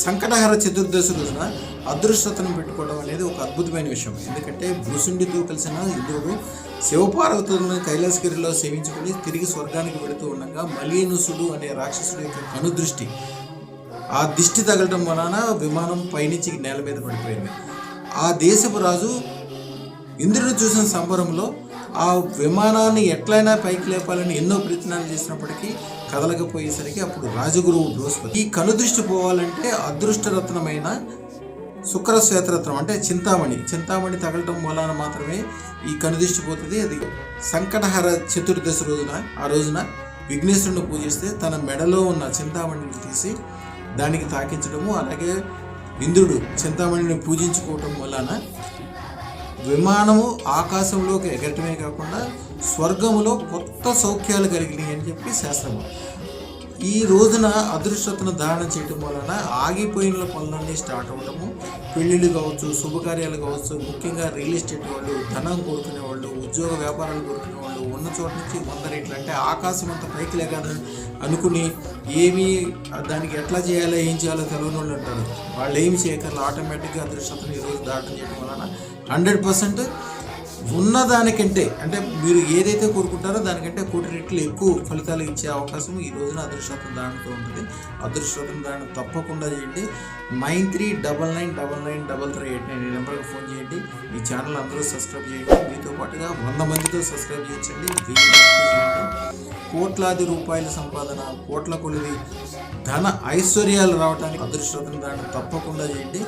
సంకటహర చతుర్దశి రోజున అదృష్టతను పెట్టుకోవడం అనేది ఒక అద్భుతమైన విషయం. ఎందుకంటే భూసుండితో కలిసిన ఇంద్రుడు శివపార్వతులను కైలాసగిరిలో సేవించుకుని తిరిగి స్వర్గానికి వెళుతూ ఉండగా మలీనుసుడు అనే రాక్షసుడు యొక్క కనుదృష్టి, ఆ దిష్టి తగలటం వలన విమానం పైనుంచి నేల మీద పడిపోయింది. ఆ దేశపు రాజు ఇంద్రుడు చూసిన సంబరంలో ఆ విమానాన్ని ఎట్లయినా పైకి లేపాలని ఎన్నో ప్రయత్నాలు చేసినప్పటికీ కదలకపోయేసరికి అప్పుడు రాజగురువు బృహస్పతి ఈ కనుదృష్టి పోవాలంటే అదృష్టరత్నమైన శుక్రశ్వేతరత్నం అంటే చింతామణి తగలటం వలన మాత్రమే ఈ కనుదృష్టి పోతుంది. అది సంకటహర చతుర్దశి రోజున విఘ్నేశ్వరుని పూజిస్తే తన మెడలో ఉన్న చింతామణిని తీసి దానికి తాకించడము, అలాగే ఇంద్రుడు చింతామణిని పూజించుకోవటం వలన విమానము ఆకాశంలోకి ఎగరటమే కాకుండా స్వర్గములో కొత్త సౌఖ్యాలు కలిగినాయి అని చెప్పి శాస్త్రము. ఈ రోజున అదృష్టతను ధారణ చేయటం వలన ఆగిపోయిన పనులన్నీ స్టార్ట్ అవ్వటము, పెళ్ళిళ్ళు కావచ్చు, శుభకార్యాలు కావచ్చు, ముఖ్యంగా రియల్ ఎస్టేట్ వాళ్ళు, ధనం కోరుకునే వాళ్ళు, ఉద్యోగ వ్యాపారాలు కోరుకునే వాళ్ళు ఉన్న చోట నుంచి 100 రెట్లు అంటే ఆకాశం అంతా పైకి లేదని అనుకుని ఏమీ దానికి ఎట్లా చేయాలో ఏం చేయాలో తెలియని వాళ్ళు అంటారు. వాళ్ళు ఏమి చేయగలరు. ఆటోమేటిక్గా అదృష్టతను ఈరోజు దాటం చేయడం వలన 100% ఉన్నదానికంటే అంటే మీరు ఏదైతే కోరుకుంటారో దానికంటే 1 కోటి రెట్లు ఎక్కువ ఫలితాలు ఇచ్చే అవకాశం ఈ రోజున అదృష్టం దానితో ఉంటుంది. అదృష్టం దాన్ని తప్పకుండా చేయండి. 9399993389 ఈ నెంబర్కి ఫోన్ చేయండి. ఈ ఛానల్ అందరూ సబ్స్క్రైబ్ చేయండి. మీతో పాటుగా 100 మందితో సబ్స్క్రైబ్ చేయించండి. కోట్లాది రూపాయల సంపాదన, కోట్ల కొలిది ధన ఐశ్వర్యాలు రావడానికి అదృష్టం దాన్ని తప్పకుండా చేయండి.